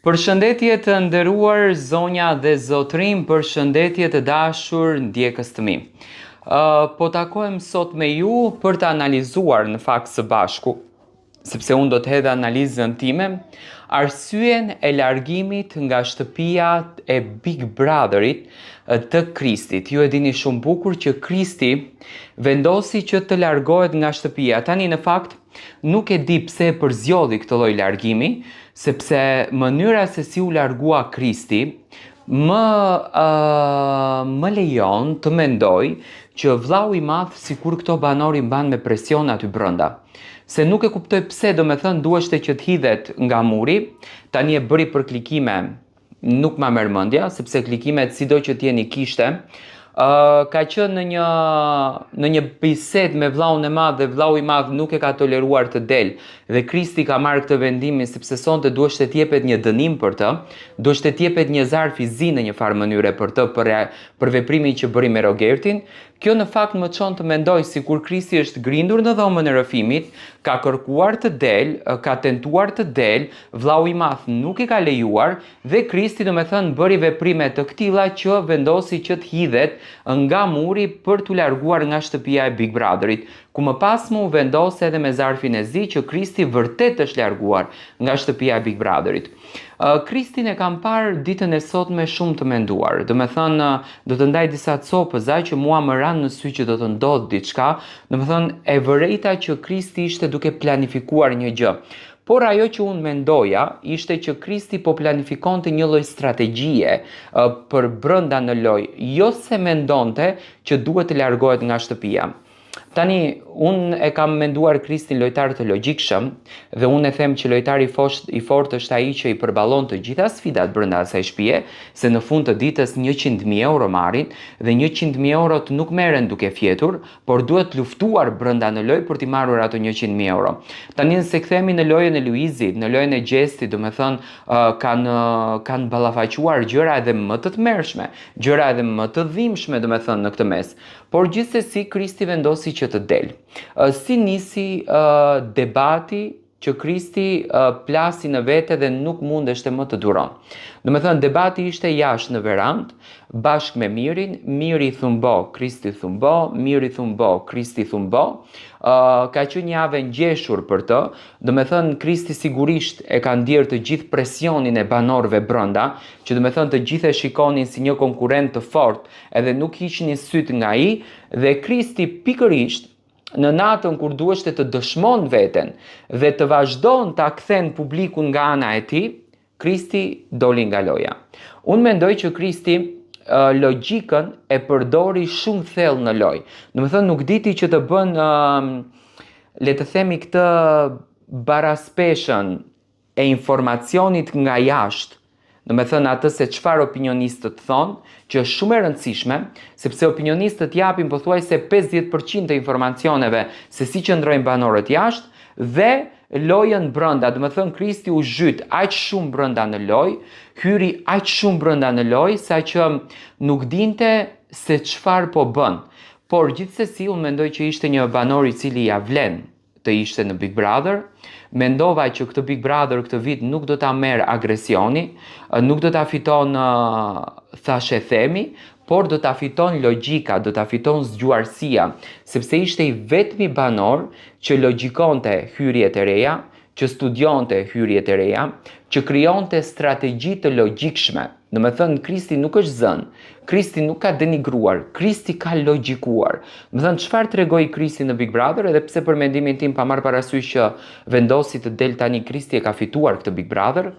Përshëndetje të nderuar zonja dhe zotrim, përshëndetje të dashur ndjekës të mi. Po takohem sot me ju për të analizuar në fakt së bashku, sepse unë do të hedh analizën time, arsyen e largimit nga shtëpia e Big Brotherit të Kristit. Ju e dini shumë bukur që Kristi vendosi që të largohet nga shtëpia. Tani në fakt nuk e di pse e përzjodhi këtë lloj largimi, sepse mënyra se si u largua Kristi më lejon të mendoj që vllau i madh sikur këto banor i mban me presion aty brenda. Se nuk e kuptoj pse, do me thënë, duheshte që të hidhet nga muri, tani e bëri për klikime, nuk ma merr mendja, sepse klikimet sido që t'jeni kishte, ka qenë në një bisedë me vllaun e madh dhe vllau i madh nuk e ka toleruar të del dhe Kristi ka marrë këtë vendimin sepse sonte duheshte t'jepet një dënim për të, duheshte t'jepet një zar fizi në një farë mënyre për të, për veprimin që bëri me Rogertin. Kjo në fakt më çon të mendoj sikur Kristi është grindur në dhomën e rrëfimit, ka kërkuar të del, ka tentuar të del, vllau i madh nuk i ka lejuar dhe Kristi do me thënë bëri veprime të këtilla që vendosi që të hidhet nga muri për t'u larguar nga shtëpia e Big Brotherit, ku më pas mu vendos edhe me zarfin e zi që Kristi vërtet është larguar nga shtëpia e Big Brotherit. Kristin e kam parë ditën e sotme shumë të menduar. Do me thënë, do të ndaj disa copëza që mua më ranë në sy që do të ndodhë diçka. Do me thënë, e vërejta që Kristi ishte duke planifikuar një gjë. Por ajo që unë mendoja ishte që Kristi po planifikonte një lloj strategjie për brenda në loj, jo se mendonte që duhet të largohet nga shtëpia. Tani, unë e kam menduar Kristin lojtar të logjikshëm dhe unë e them që lojtar i fortë është ai që i përballon të gjitha sfidat brenda asaj shtëpie, se në fund të ditës 100.000 euro marrin dhe 100.000 euro nuk merren duke fjetur, por duhet luftuar brenda në lojë për t'i marrur ato 100.000 euro. Tani nëse kthehemi në lojën e Luizit, në lojën e Gjestit, do me thënë kanë ballafaquar gjëra edhe më të tmerrshme, gjëra edhe më të dhimbshme, do me thënë në këtë mes. Por gjithsesi Kristi vendosi që të del. Si nisi debati që Kristi plasi në vete dhe nuk mundeshte më të duron. Do me thënë, debati ishte jashtë në verandë, bashkë me Mirin, Miri thumbo, Kristi thumbo, Miri thumbo, Kristi thumbo. Ka qenë një javë ngjeshur për të, do me thënë Kristi sigurisht e ka ndjerë të gjithë presionin e banorëve brenda, që do me thënë të gjithë e shikonin si një konkurrent të fortë, edhe nuk hiqnin syt nga ai, dhe Kristi pikërisht në natën kur duheshte të dëshmon veten dhe të vazhdon ta kthen publikun nga ana e tij, Kristi doli nga loja. Unë mendoj që Kristi logjikën e përdori shumë thellë në lojë. Do të thënë nuk diti që të bën le të themi këtë baraspeshën e informacionit nga jashtë. Do me thënë atë se çfarë opinionistët thonë, që është shumë e rëndësishme, sepse opinionistët japin pothuajse 50% të informacioneve se si qëndrojnë banorët jashtë dhe lojën brenda. Do me thënë Kristi u zhyt aq shumë brenda në lojë, hyri aq shumë brenda në lojë, sa që nuk dinte se çfarë po bën. Por gjithsesi unë mendoj që ishte një banor i cili ja vlen të ishte në Big Brother. Mendova që këtë Big Brother këtë vit nuk do ta merr agresioni, nuk do ta fiton thashë themi, por do ta fiton logjika, do ta fiton zgjuarësia, sepse ishte i vetmi banor që logjikonte hyrjet e reja, që studionte hyrjet e reja, që krijonte strategji të logjikshme. Do me thënë, Kristi nuk është zënë, Kristi nuk ka denigruar, Kristi ka logjikuar. Do me thënë, çfarë tregoi Kristi në Big Brother, edhe pse për mendimin tim pa marrë parasysh që vendosi të del tani, Kristi e ka fituar këtë Big Brother.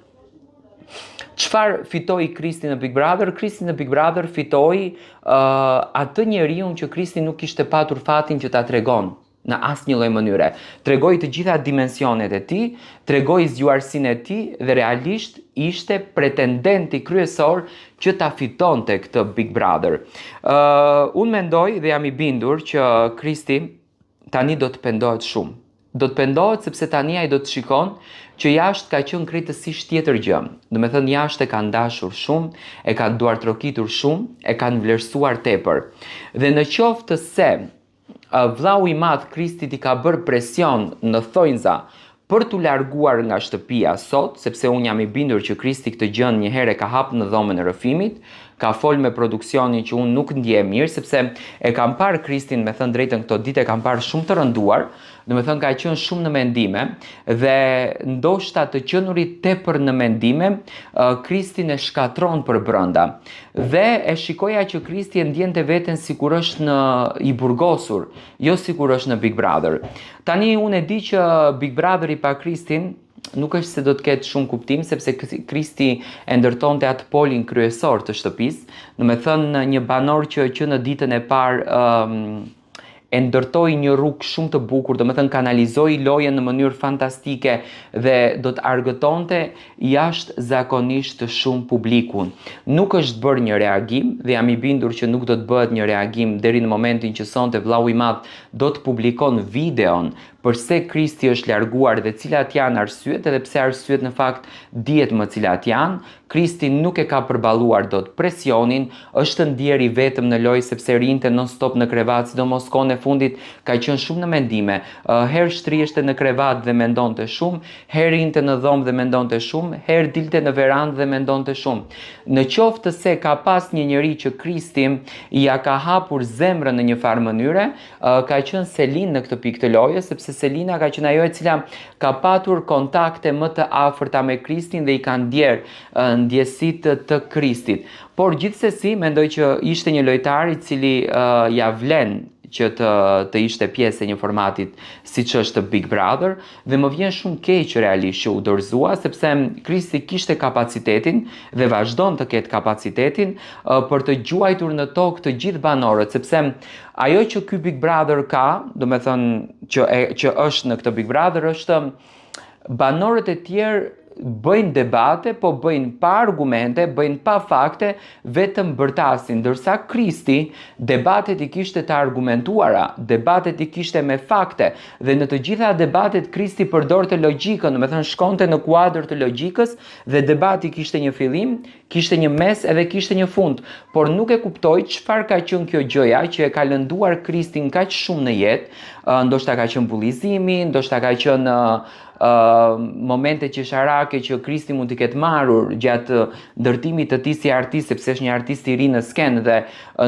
Çfarë fitoi Kristi në Big Brother? Kristi në Big Brother fitoi atë njeriu që Kristi nuk kishte patur fatin që ta tregon në asnjë lloj mënyre. Tregoi të gjitha dimensionet e tij, tregoi zgjuarsinë e tij dhe realisht ishte pretendenti kryesor që ta fitonte këtë Big Brother. Unë mendoj dhe jam i bindur që Kristi tani do të pendohet shumë. Do të pendohet sepse tani ai do të shikon që jashtë ka qenë krejtësisht tjetër gjë. Do me thënë jashtë e kanë dashur shumë, e kanë duartrokitur shumë, e kanë vlerësuar tepër. Dhe në qoftë se vllau i madh Kristit i ka bërë presion në thonjza për t'u larguar nga shtëpia sot, sepse unë jam i bindur që Krishti këtë gjën një herë e ka hapur në dhomën e rrëfimit, ka fol me produksionin që unë nuk ndjej mirë, sepse e kam parë Krishtin, me thënë drejtën, këto ditë e kam parë shumë të rënduar, do me thënë ka qenë shumë në mendime, dhe ndoshta të qenurit tepër në mendime, Krishtin e shkatron për brenda. Dhe e shikoja që Krishti e ndjente veten sikur është në i burgosur, jo sikur është në Big Brother. Tani unë e di që Big Brother i pa Krishtin nuk është se do të ketë shumë kuptim, sepse Krishti e ndërtonte atë polin kryesor të shtëpisë, do me thënë një banor që në ditën e parë e ndërtoi një rrugë shumë të bukur, do me thënë kanalizoi lojën në mënyrë fantastike dhe do të argëtonte jashtëzakonisht të shumë publikun. Nuk është bërë një reagim dhe jam i bindur që nuk do të bëhet një reagim deri në momentin që sonte vllau i madh do të publikon videon përse Krishti është larguar dhe cilat janë arsyet, edhe pse arsyet në fakt dihet më cilat janë. Krishti nuk e ka përballuar dot presionin, është ndjeri vetëm në lojë sepse rinte non stop në krevat, sidomos kohën e fundit ka qenë shumë në mendime. Herë shtriheshte në krevat dhe mendonte shumë, herë rinte në dhomë dhe mendonte shumë, herë dilte në verandë dhe mendonte shumë. Në qoftë se ka pas një njeri që Krishti ja ka hapur zemrën në një farë mënyre, ka qenë Selin në këtë pikë të lojës, sepse Selina ka qenë ajo e cila ka patur kontakte më të afërta me Krishtin dhe i ka ndjerë ndjesitë të Krishtit. Por gjithsesi mendoj që ishte një lojtar i cili ja vlen që të ishte pjesë e një formatit siç është Big Brother, dhe më vjen shumë keq realisht që u dorëzua, sepse Krishti kishte kapacitetin dhe vazhdon të ketë kapacitetin për të gjuajtur në tokë të gjithë banorët, sepse ajo që ky Big Brother ka, do me thënë që është në këtë Big Brother, është banorët e tjerë bëjnë debate, po bëjnë pa argumente, bëjnë pa fakte, vetëm bërtasin, ndërsa Krishti debatet i kishte të argumentuara, debatet i kishte me fakte, dhe në të gjitha debatet Krishti përdorte logjikën, do me thënë shkonte në kuadër të logjikës, dhe debati kishte një fillim, kishte një mes edhe kishte një fund, por nuk e kuptoj çfarë ka qenë kjo gjëja që e ka lënduar Krishtin kaq shumë në jetë, ndoshta ka qenë bullizimi, ndoshta ka qenë momente qesharake që Krishti mund t'i ketë marrur gjatë ndërtimit të tij si artist, sepse është një artist i ri në skenë dhe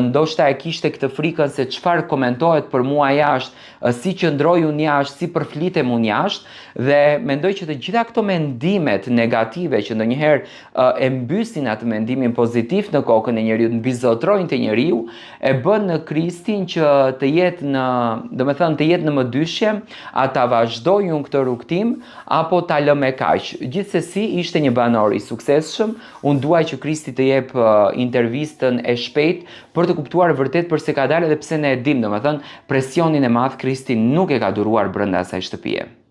ndoshta e kishte këtë frikën se çfarë komentohet për mua jashtë, si qëndroj unë jashtë, si përflitem unë jashtë, dhe mendoj që të gjitha këto mendimet negative që ndonjëherë e mbysin atë mendimin pozitiv në kokën e njeriu, mbizotrojnë te njeriu, e bën në Krishtin që të jetë në, domethënë të jetë në mëdyshje, a ta vazhdoj unë këtë rrugtim apo ta lë me kaq. Gjithsesi ishte një banor i suksesshëm. Unë duaj që Krishti të jep intervistën e shpejt për të kuptuar vërtet përse ka dalë dhe pse ne e dim, domethënë presionin e madh Krishti nuk e ka duruar brenda asaj shtëpie.